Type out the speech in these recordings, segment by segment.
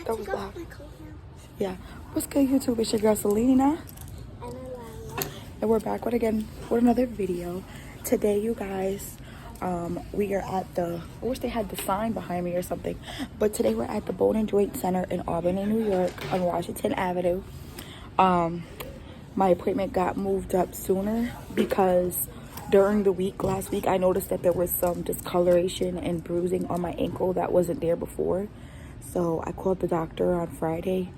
That was loud. Yeah. What's good, YouTube? It's your girl Salena. And we're back with another video. Today, you guys, we are at the, I wish they had the sign behind me or something, but today we're at the Bone and Joint Center in Albany, New York on Washington Avenue. My appointment got moved up sooner because during the week, last week, I noticed that there was some discoloration and bruising on my ankle that wasn't there before. So I called the doctor on Friday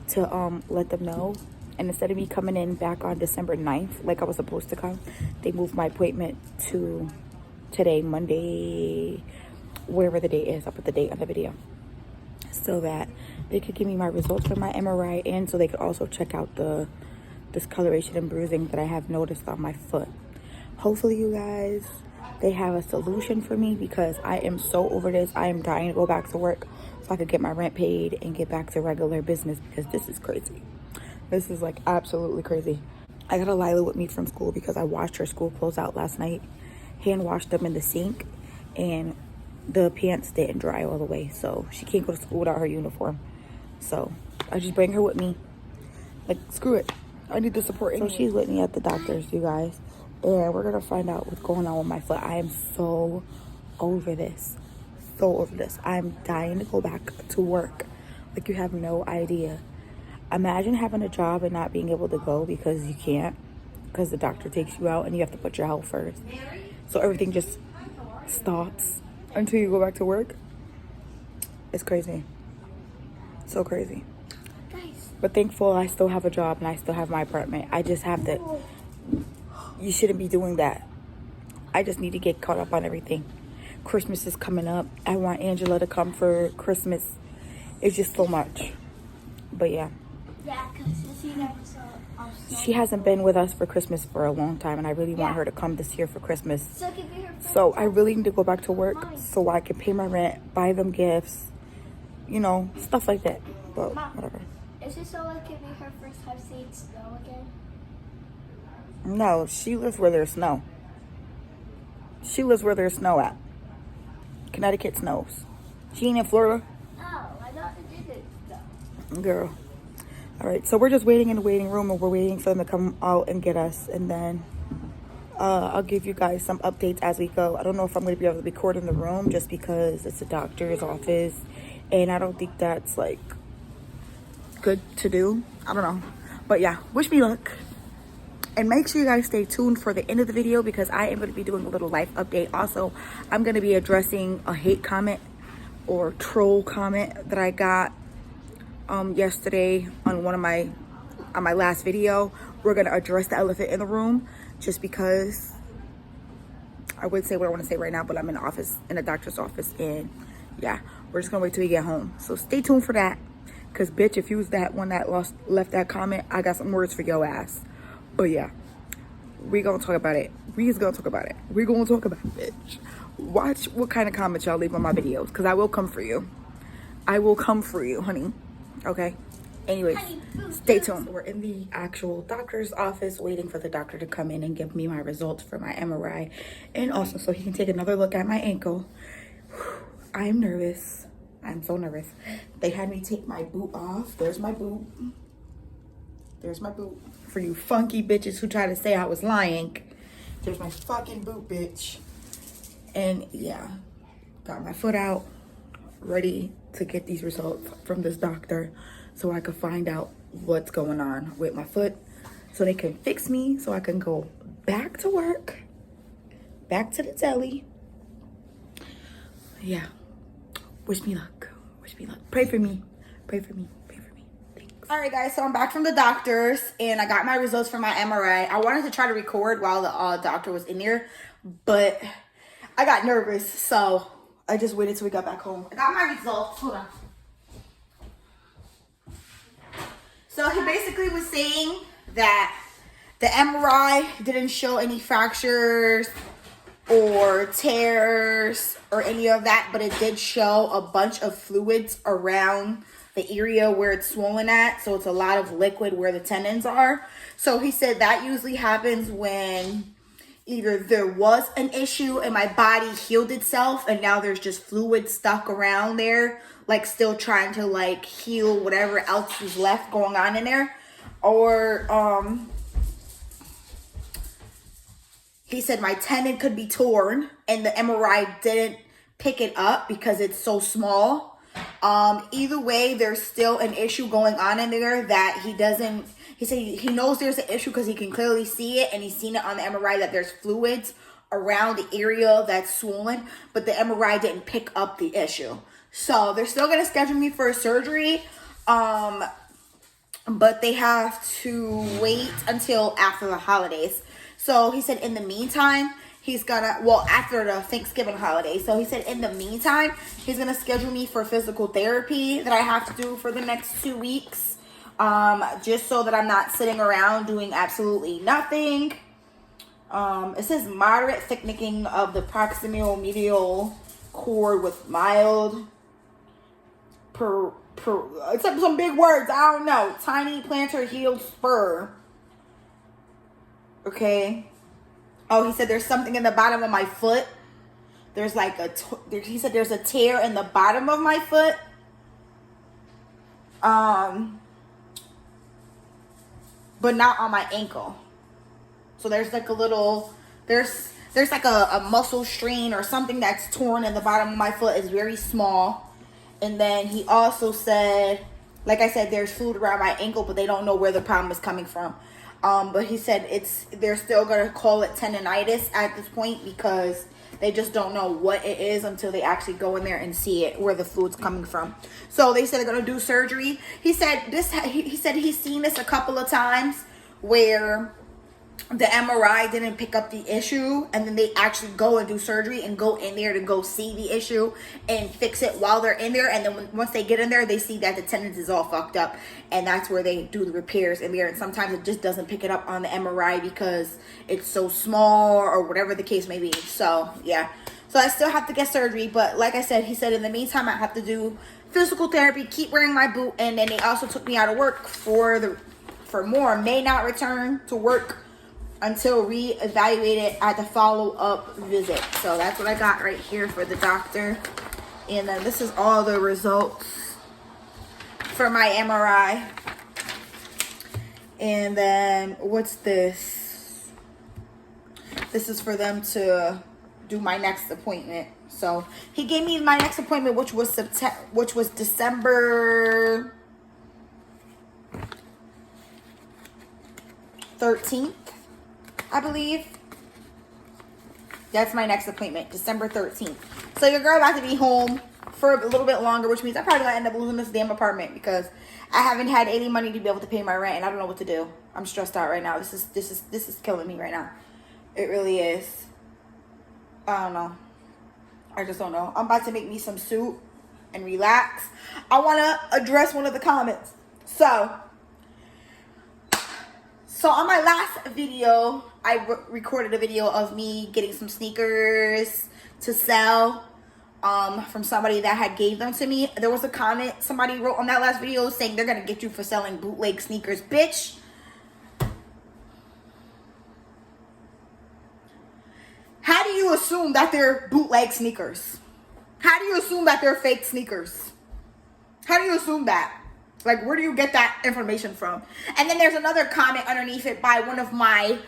to let them know. And instead of me coming in back on December 9th, like I was supposed to come, they moved my appointment to today, Monday, whatever the date is. I'll put the date on the video so that they could give me my results for my MRI, and so they could also check out the discoloration and bruising that I have noticed on my foot. Hopefully, you guys, they have a solution for me because I am so over this. I am dying to go back to work so I could get my rent paid and get back to regular business because this is crazy. This is like absolutely crazy. I got a Lila with me from school because I washed her school clothes out last night, hand washed them in the sink, and the pants didn't dry all the way, so she can't go to school without her uniform. So I just bring her with me. Like, screw it, I need the support anyway. So she's with me at the doctor's, you guys, and we're gonna find out what's going on with my foot. I am so over this, I'm dying to go back to work. Like, you have no idea. Imagine having a job and not being able to go because you can't, because the doctor takes you out and you have to put your health first. So everything just stops until you go back to work. It's crazy. So crazy. But thankful I still have a job and I still have my apartment. I just have to, you shouldn't be doing that. I just need to get caught up on everything. Christmas is coming up. I want Angela to come for Christmas. It's just so much. But yeah. Yeah, because she never saw. She hasn't been with us for Christmas for a long time, and I really want her to come this year for Christmas. So I really need to go back to work so I can pay my rent, buy them gifts, you know, stuff like that. But whatever. Is it so it could be her first time seeing snow again? No, she lives where there's snow. She lives where there's snow at. Connecticut snows. She ain't in Florida. Oh, I thought it didn't though. Girl. All right, so we're just waiting in the waiting room, and we're waiting for them to come out and get us, and then I'll give you guys some updates as we go. I don't know if I'm going to be able to record in the room just because it's a doctor's office, and I don't think that's like good to do. I don't know, but yeah, wish me luck, and make sure you guys stay tuned for the end of the video because I am going to be doing a little life update. Also, I'm going to be addressing a hate comment or troll comment that I got yesterday on my last video. We're gonna address the elephant in the room just because I would say what I want to say right now, but I'm in a doctor's office, and yeah, we're just gonna wait till we get home. So stay tuned for that, because bitch, if you was that one that left that comment, I got some words for your ass. But yeah, we gonna talk about it. We're gonna talk about it, bitch. Watch what kind of comments y'all leave on my videos, because I will come for you. I will come for you, honey. Okay, anyways, stay tuned. We're in the actual doctor's office waiting for the doctor to come in and give me my results for my MRI, and also so he can take another look at my ankle. I'm nervous. I'm so nervous. They had me take my boot off. There's my boot. There's my boot. For you funky bitches who try to say I was lying, there's my fucking boot, bitch. And yeah, got my foot out, ready to get these results from this doctor so I could find out what's going on with my foot, so they can fix me so I can go back to work, back to the deli. Yeah, wish me luck. Pray for me. Thanks. All right, guys, so I'm back from the doctor's and I got my results for my MRI. I wanted to try to record while the doctor was in there, but I got nervous, so I just waited till we got back home. I got my results. Hold on. So he basically was saying that the MRI didn't show any fractures or tears or any of that, but it did show a bunch of fluids around the area where it's swollen at. So it's a lot of liquid where the tendons are. So he said that usually happens when either there was an issue and my body healed itself and now there's just fluid stuck around there, like still trying to like heal whatever else is left going on in there, or he said my tendon could be torn and the MRI didn't pick it up because it's so small. Either way, there's still an issue going on in there that he doesn't, he said he knows there's an issue because he can clearly see it and he's seen it on the MRI that there's fluids around the area that's swollen, but the MRI didn't pick up the issue. So they're still going to schedule me for a surgery, but they have to wait until after the holidays. So he said in the meantime, he's gonna, well, after the Thanksgiving holiday. So he said in the meantime, he's gonna schedule me for physical therapy that I have to do for the next 2 weeks. Just so that I'm not sitting around doing absolutely nothing. It says moderate thickening of the proximal medial cord with mild it's like some big words, I don't know. Tiny plantar heel spur. Okay. Oh, he said there's something in the bottom of my foot. There's like he said there's a tear in the bottom of my foot. But not on my ankle. So there's like a little, there's like a muscle strain or something that's torn in the bottom of my foot. Is very small. And then he also said, like I said, there's fluid around my ankle, but they don't know where the problem is coming from. But he said they're still going to call it tendonitis at this point because they just don't know what it is until they actually go in there and see it, where the fluid's coming from. So they said they're going to do surgery. He said he's seen this a couple of times where the MRI didn't pick up the issue and then they actually go and do surgery and go in there to go see the issue and fix it while they're in there. And then once they get in there, they see that the tendons is all fucked up and that's where they do the repairs in there. And sometimes it just doesn't pick it up on the MRI because it's so small or whatever the case may be. So yeah, so I still have to get surgery, but like I said, he said in the meantime I have to do physical therapy, keep wearing my boot, and then they also took me out of work for more. May not return to work until re-evaluated at the follow-up visit. So that's what I got right here for the doctor. And then this is all the results for my MRI. And then what's this? This is for them to do my next appointment. So he gave me my next appointment, which was December 13th. I believe. That's my next appointment, December 13th. So your girl about to be home for a little bit longer, which means I'm probably gonna end up losing this damn apartment because I haven't had any money to be able to pay my rent and I don't know what to do. I'm stressed out right now. This is killing me right now. It really is. I don't know. I just don't know. I'm about to make me some soup and relax. I wanna address one of the comments. So on my last video, I recorded a video of me getting some sneakers to sell from somebody that had gave them to me. There was a comment somebody wrote on that last video saying they're going to get you for selling bootleg sneakers. Bitch. How do you assume that they're bootleg sneakers? How do you assume that they're fake sneakers? How do you assume that? Like, where do you get that information from? And then there's another comment underneath it by one of my,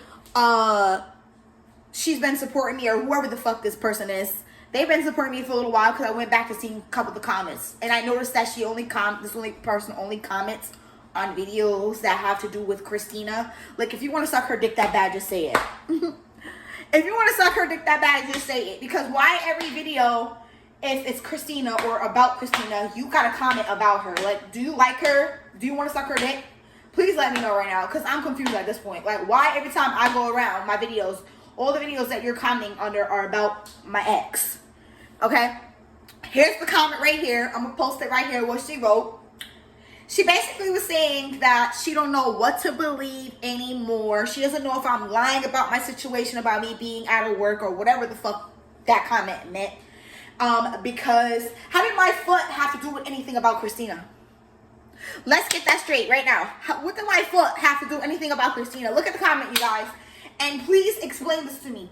she's been supporting me, or whoever the fuck this person is. They've been supporting me for a little while because I went back to see a couple of the comments. And I noticed that this person only comments on videos that have to do with Christina. Like, if you want to suck her dick that bad, just say it. If you want to suck her dick that bad, just say it. Because why every video, if it's Christina or about Christina, you gotta comment about her? Like, do you like her? Do you want to suck her dick? Please let me know right now, because I'm confused at this point. Like, why every time I go around my videos, all the videos that you're commenting under are about my ex? Okay? Here's the comment right here. I'm gonna post it right here, what she wrote. She basically was saying that she don't know what to believe anymore. She doesn't know if I'm lying about my situation, about me being out of work, or whatever the fuck that comment meant. Because how did my foot have to do with anything about Christina? Let's get that straight right now. What did my foot have to do anything about Christina? Look at the comment, you guys. And please explain this to me.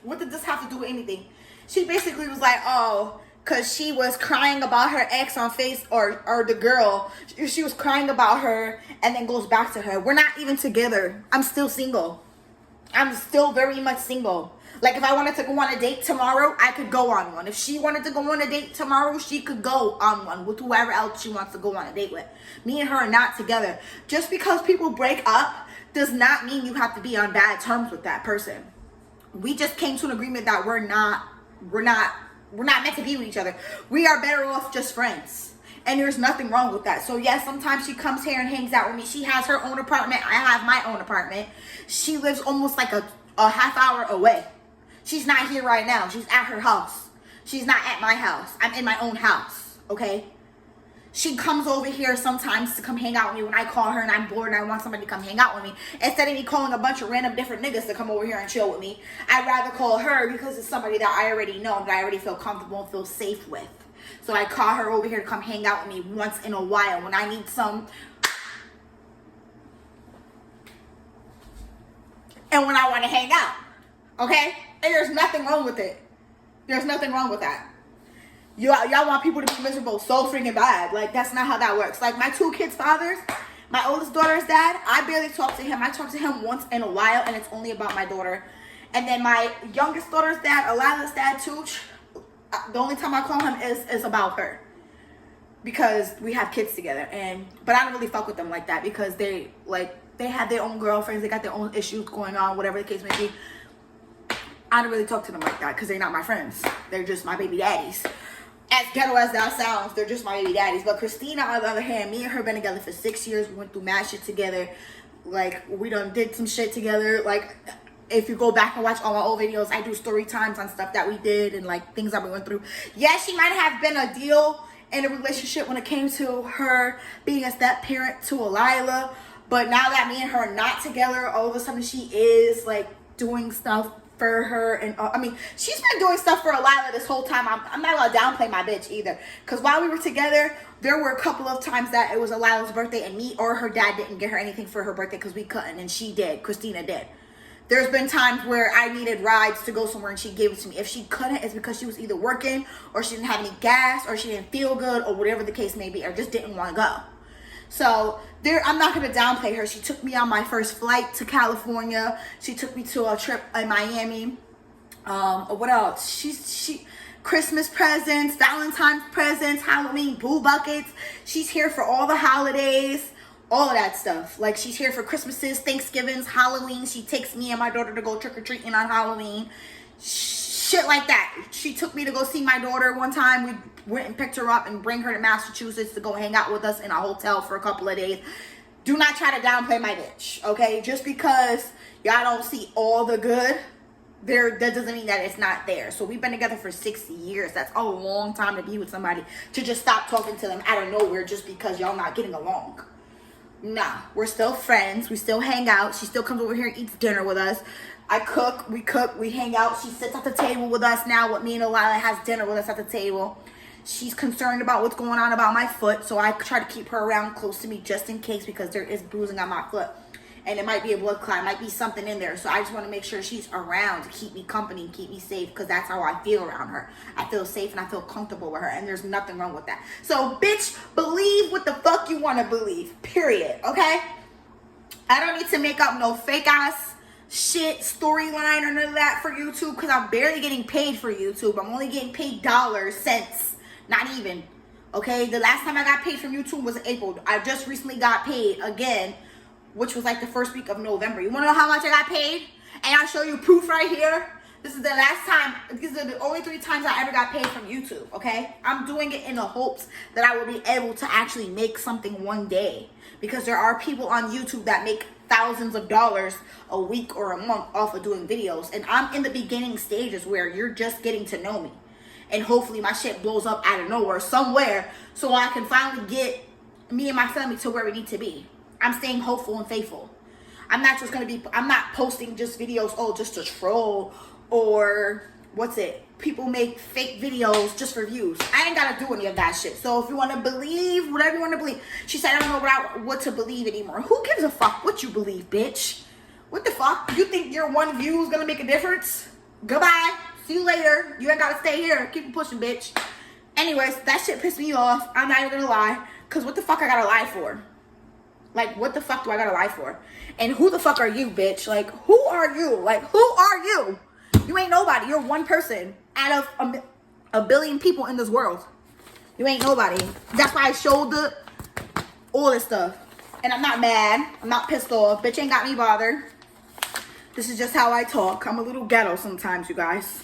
What did this have to do with anything? She basically was like, oh, because she was crying about her ex on face, or the girl. She was crying about her and then goes back to her. We're not even together. I'm still single. I'm still very much single. Like, if I wanted to go on a date tomorrow, I could go on one. If she wanted to go on a date tomorrow, she could go on one with whoever else she wants to go on a date with. Me and her are not together. Just because people break up does not mean you have to be on bad terms with that person. We just came to an agreement that we're not meant to be with each other. We are better off just friends. And there's nothing wrong with that. So yes, sometimes she comes here and hangs out with me. She has her own apartment. I have my own apartment. She lives almost like a half hour away. She's not here right now. She's at her house. She's not at my house. I'm in my own house, okay? She comes over here sometimes to come hang out with me when I call her and I'm bored and I want somebody to come hang out with me. Instead of me calling a bunch of random different niggas to come over here and chill with me, I'd rather call her because it's somebody that I already know, that I already feel comfortable and feel safe with. So I call her over here to come hang out with me once in a while when I need some. And when I want to hang out, okay? And there's nothing wrong with it. There's nothing wrong with that. Y'all want people to be miserable so freaking bad. Like, that's not how that works. Like, my two kids' fathers, my oldest daughter's dad, I barely talk to him. I talk to him once in a while, and it's only about my daughter. And then my youngest daughter's dad, Alila's dad, too, the only time I call him is about her. Because we have kids together. But I don't really fuck with them like that because they have their own girlfriends. They got their own issues going on, whatever the case may be. I don't really talk to them like that because they're not my friends. They're just my baby daddies. As ghetto as that sounds, they're just my baby daddies. But Christina, on the other hand, me and her been together for 6 years. We went through mad shit together. Like, we done did some shit together. Like, if you go back and watch all my old videos, I do story times on stuff that we did and, like, things that we went through. Yeah, she might have been a deal in a relationship when it came to her being a step-parent to Alila. But now that me and her are not together, all of a sudden she is, like, doing stuff for her. And I mean, she's been doing stuff for Alila this whole time. I'm not gonna downplay my bitch either, because while we were together, there were a couple of times that it was Alila's birthday and me or her dad didn't get her anything for her birthday because we couldn't, and she did. Christina did. There's been times where I needed rides to go somewhere and she gave it to me. If she couldn't, it's because she was either working or she didn't have any gas or she didn't feel good or whatever the case may be, or just didn't want to go. So I'm not going to downplay her. She took me on my first flight to California. She took me to a trip in Miami. What else? Christmas presents, Valentine's presents, Halloween boo buckets. She's here for all the holidays, all of that stuff. Like, she's here for Christmases, Thanksgivings, Halloween. She takes me and my daughter to go trick-or-treating on Halloween. Shit like that. She took me to go see my daughter one time. We went and picked her up and bring her to Massachusetts to go hang out with us in a hotel for a couple of days. Do not try to downplay my bitch, okay? Just because y'all don't see all the good, that doesn't mean that it's not there. So we've been together for 6 years. That's a long time to be with somebody, to just stop talking to them out of nowhere just because y'all not getting along. Nah, we're still friends. We still hang out. She still comes over here and eats dinner with us. I cook, we hang out. She sits at the table with us now with me and Alila, has dinner with us at the table. She's concerned about what's going on about my foot, so I try to keep her around close to me just in case, because there is bruising on my foot. And it might be a blood clot, might be something in there. So I just want to make sure she's around to keep me company, keep me safe, because that's how I feel around her. I feel safe and I feel comfortable with her, and there's nothing wrong with that. So, bitch, believe what the fuck you want to believe, period, okay? I don't need to make up no fake-ass shit storyline or none of that for YouTube, because I'm barely getting paid for YouTube. I'm only getting paid dollars, cents, not even, okay? The last time I got paid from YouTube was April. I just recently got paid again, which was like the first week of November. You want to know how much I got paid? And I'll show you proof right here. This is the last time. These are the only 3 times I ever got paid from YouTube, okay? I'm doing it in the hopes that I will be able to actually make something one day, because there are people on YouTube that make thousands of dollars a week or a month off of doing videos. And I'm in the beginning stages where you're just getting to know me. And hopefully my shit blows up out of nowhere somewhere, so I can finally get me and my family to where we need to be. I'm staying hopeful and faithful. I'm not posting just videos, just to troll, or people make fake videos just for views. I ain't gotta do any of that shit. So if you wanna believe whatever you wanna believe. She said, I don't know what to believe anymore. Who gives a fuck what you believe, bitch? What the fuck? You think your one view is gonna make a difference? Goodbye. See you later. You ain't gotta stay here. Keep it pushing, bitch. Anyways, that shit pissed me off. I'm not even gonna lie. Cause what the fuck I gotta lie for? Like, what the fuck do I gotta lie for? And who the fuck are you, bitch? Like, who are you? Like, who are you? You ain't nobody. You're one person out of a billion people in this world. You ain't nobody. That's why I showed all this stuff. And I'm not mad. I'm not pissed off. Bitch ain't got me bothered. This is just how I talk. I'm a little ghetto sometimes, you guys.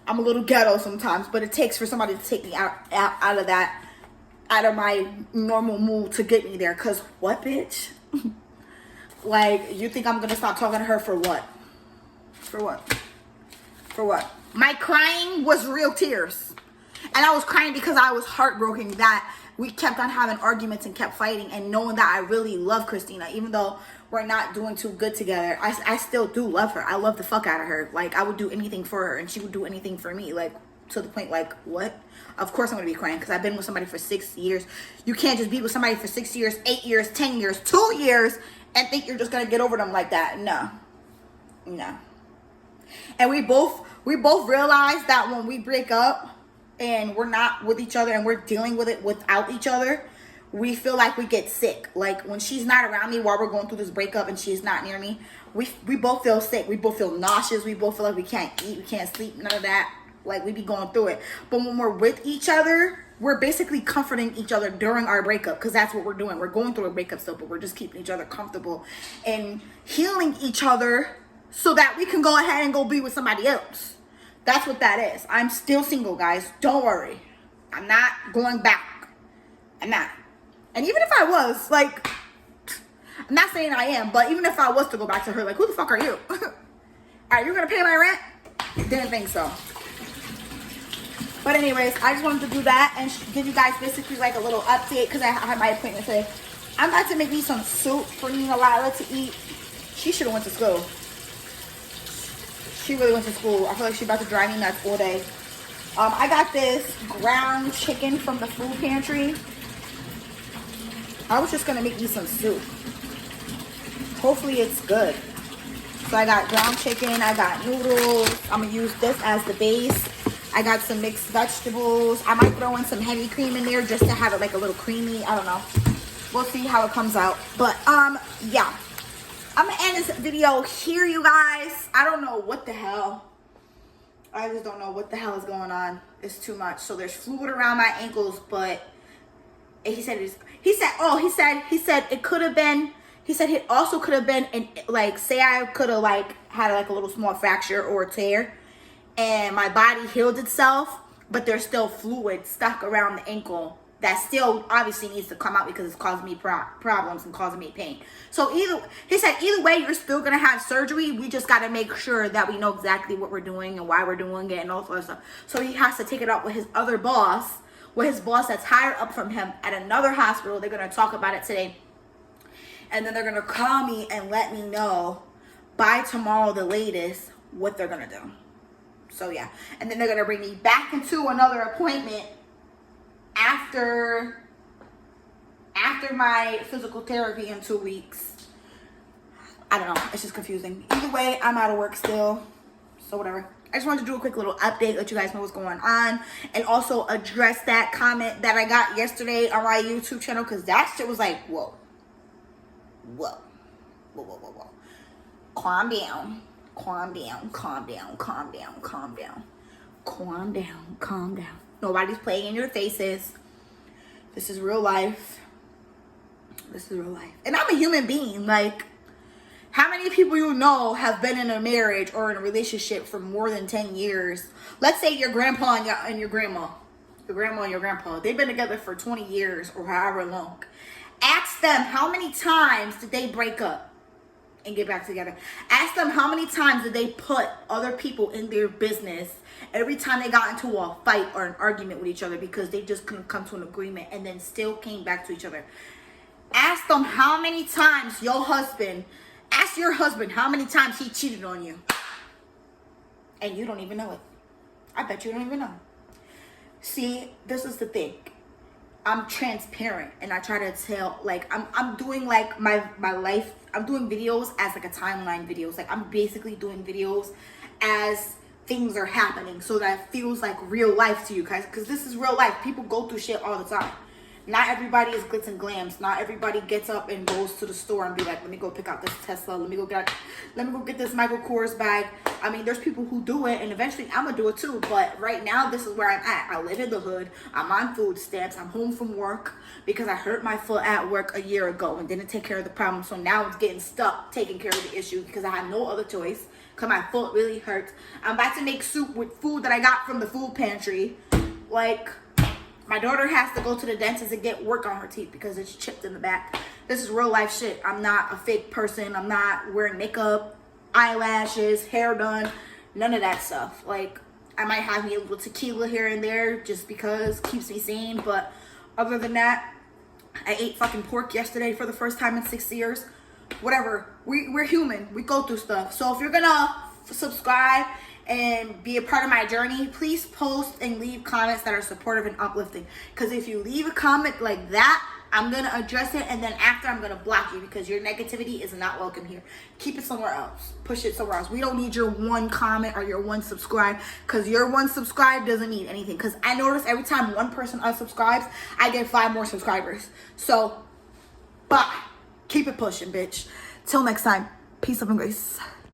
I'm a little ghetto sometimes. But it takes for somebody to take me out of that, out of my normal mood to get me there. Because what, bitch? Like, you think I'm going to stop talking to her for what? For what? For what? My crying was real tears. And I was crying because I was heartbroken that we kept on having arguments and kept fighting, and knowing that I really love Christina, even though we're not doing too good together. I still do love her. I love the fuck out of her. Like, I would do anything for her, and she would do anything for me. Like, to the point, like, what? Of course I'm going to be crying because I've been with somebody for 6 years. You can't just be with somebody for 6 years, 8 years, 10 years, 2 years, and think you're just going to get over them like that. No. No. And we both realize that when we break up and we're not with each other and we're dealing with it without each other, we feel like we get sick. Like, when she's not around me while we're going through this breakup and she's not near me, we both feel sick. We both feel nauseous. We both feel like we can't eat, we can't sleep, none of that. Like, we be going through it. But when we're with each other, we're basically comforting each other during our breakup, because that's what we're doing. We're going through a breakup still, but we're just keeping each other comfortable and healing each other so that we can go ahead and go be with somebody else. That's what that is. I'm still single, guys. Don't worry. I'm not going back. I'm not. And even if I was, like, I'm not saying I am, but even if I was to go back to her, like, who the fuck are you? All right, you're going to pay my rent? Didn't think so. But anyways, I just wanted to do that and give you guys basically like a little update because I had my appointment today. I'm about to make me some soup for me and Lila to eat. She should have went to school. She really went to school. I feel like she's about to drive me nuts all day. I got this ground chicken from the food pantry. I was just going to make me some soup. Hopefully it's good. So I got ground chicken. I got noodles. I'm going to use this as the base. I got some mixed vegetables. I might throw in some heavy cream in there just to have it like a little creamy. I don't know. We'll see how it comes out. But, yeah. I'm going to end this video here, you guys. I don't know what the hell. I just don't know what the hell is going on. It's too much. So there's fluid around my ankles, but he said it could have been, he said it also could have been, like, say I could have, like, had, like, a little small fracture or a tear, and my body healed itself, but there's still fluid stuck around the ankle that still obviously needs to come out because it's causing me problems and causing me pain. So he said either way, you're still going to have surgery. We just got to make sure that we know exactly what we're doing and why we're doing it and all that stuff. So he has to take it up with his other boss, with his boss that's higher up from him at another hospital. They're going to talk about it today. And then they're going to call me and let me know by tomorrow, the latest, what they're going to do. So yeah, and then they're gonna bring me back into another appointment after my physical therapy in 2 weeks. I don't know, it's just confusing. Either way, I'm out of work still, so whatever. I just wanted to do a quick little update, let you guys know what's going on, and also address that comment that I got yesterday on my YouTube channel, because that shit was like, whoa. Calm down. Calm down, calm down, calm down, calm down. Calm down, calm down. Nobody's playing in your faces. This is real life. This is real life. And I'm a human being. Like, how many people you know have been in a marriage or in a relationship for more than 10 years? Let's say your grandpa and your grandma. Your grandma and your grandpa. They've been together for 20 years or however long. Ask them how many times did they break up and get back together. Ask them how many times did they put other people in their business every time they got into a fight or an argument with each other because they just couldn't come to an agreement and then still came back to each other. Ask them how many times ask your husband how many times he cheated on you. And you don't even know it. I bet you don't even know. See, this is the thing. I'm transparent and I try to tell, like, I'm doing like my life. I'm doing videos as like a timeline videos. Like, I'm basically doing videos as things are happening, so that it feels like real life to you guys, because this is real life. People go through shit all the time. Not everybody is glitz and glams. Not everybody gets up and goes to the store and be like, let me go pick out this Tesla. Let me go get this Michael Kors bag. I mean, there's people who do it, and eventually I'm gonna do it too. But right now, this is where I'm at. I live in the hood. I'm on food stamps. I'm home from work because I hurt my foot at work a year ago and didn't take care of the problem. So now it's getting stuck taking care of the issue because I had no other choice. Because my foot really hurts. I'm about to make soup with food that I got from the food pantry. Like, my daughter has to go to the dentist and get work on her teeth because it's chipped in the back. This is real life shit. I'm not a fake person. I'm not wearing makeup, eyelashes, hair done, none of that stuff. Like, I might have me a little tequila here and there just because it keeps me sane. But other than that, I ate fucking pork yesterday for the first time in 6 years. Whatever, we're human. We go through stuff. So if you're gonna subscribe and be a part of my journey, please post and leave comments that are supportive and uplifting. Because if you leave a comment like that, I'm gonna address it, and then after I'm gonna block you because your negativity is not welcome here. Keep it somewhere else. Push it somewhere else. We don't need your one comment or your one subscribe, because your one subscribe doesn't mean anything. Because I notice every time one person unsubscribes, I get 5 more subscribers. So bye. Keep it pushing, bitch. Till next time. Peace, love, and grace.